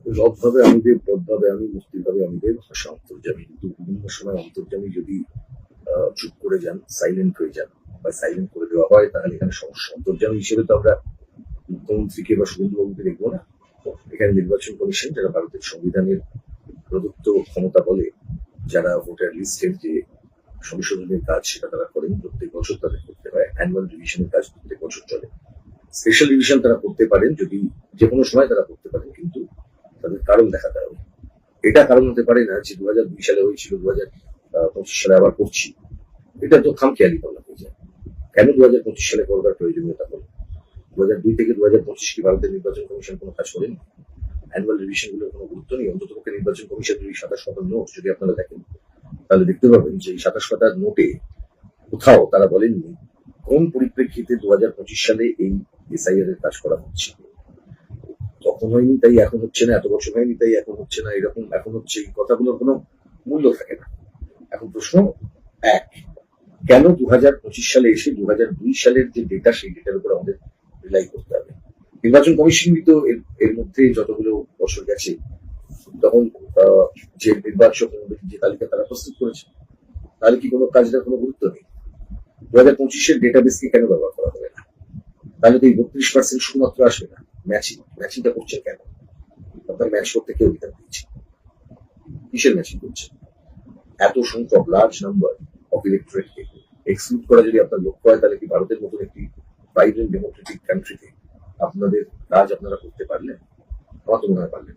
রবভাবে আমি দেব, পদভাবে আমি, মুক্তিভাবে আমি দেব, ভাষা অন্তর্যামী। কিন্তু বিভিন্ন সময় অন্তর্যামী যদি চুপ করে যান, সাইলেন্ট হয়ে যান বা সাইলেন্ট করে দেওয়া হয়, তাহলে এখানে সমস্যা। অন্তর্যামী হিসেবে তো আমরা মুখ্যমন্ত্রীকে বা শুভেন্দুবাবুকে দেখবো না। এখানে নির্বাচন কমিশন, যারা ভারতের সংবিধানের প্রদত্ত ক্ষমতা বলে, যারা ভোটার লিস্টের যে সংশোধনের কাজ সেটা তারা করেন, প্রত্যেক বছর তাদের করতে হয়। অ্যানুয়াল রিভিশনের কাজ প্রত্যেক বছর চলে। স্পেশাল রিভিশন তারা করতে পারেন, যদি যে কোনো সময় তারা করতে পারেন, কিন্তু তাদের কারণ দেখাতে হবে। এটা কারণ হতে পারে না যে 2002 সালে হয়েছিল, 2025 সালে আবার করছি। এটা তো খামখেয়ালি করা হয়ে যায়। কেন 2025 সালে করবার প্রয়োজনীয়তা হলো? 2002 থেকে 2025 কি ভারতের নির্বাচন কমিশন কোনো কাজ করেনি? অ্যানুয়াল রিভিশন গুলোর কোনো গুরুত্ব নেই? অন্ততপক্ষে নির্বাচন কমিশন যদি 27 পাতার নোট যদি আপনারা দেখেন, তাহলে দেখতে পাবেন যে এই 27 পাতার নোটে কোথাও তারা বলেননি কোন পরিপ্রেক্ষিতে 2025 সালে এই এসআইআর এর কাজ করা হচ্ছে। তখন হয়নি তাই এখন হচ্ছে না, এত বছর হয়নি তাই এখন হচ্ছে না, এরকম এখন হচ্ছে, এই কথাগুলোর কোনো মূল্য থাকে না। এখন প্রশ্ন এক, কেন 2025 সালে এসে 2002 সালের যে ডেটা, সেই ডেটার উপর আমাদের রিলাই করতে হবে? নির্বাচন কমিশন তো এর মধ্যে যতগুলো বছর গেছে, তখন যে নির্বাচক যে তালিকা তারা প্রস্তুত করেছে, তাহলে কি কোনো কাজটার কোনো গুরুত্ব নেই? 2025-এর ডেটাবেসকে কেন ব্যবহার করা হবে না? তাহলে তো এই 32% শুধুমাত্র আসবে না। ম্যাচিংটা করছেন কেন? আপনার ম্যাচ করতে কেউ অধিকার দিচ্ছে, কিসের ম্যাচিং করছে? এত সংখ্যক লার্জ নাম্বার অফ ইলেকট্রেটকে এক্সক্লুড করা যদি আপনার লক্ষ্য হয়, তাহলে কি ভারতের মতন একটি ভাইব্রেন্ট ডেমোক্রেটিক কান্ট্রিতে আপনাদের কাজ আপনারা করতে পারলেন? আমার তো মনে হয় পারলেন।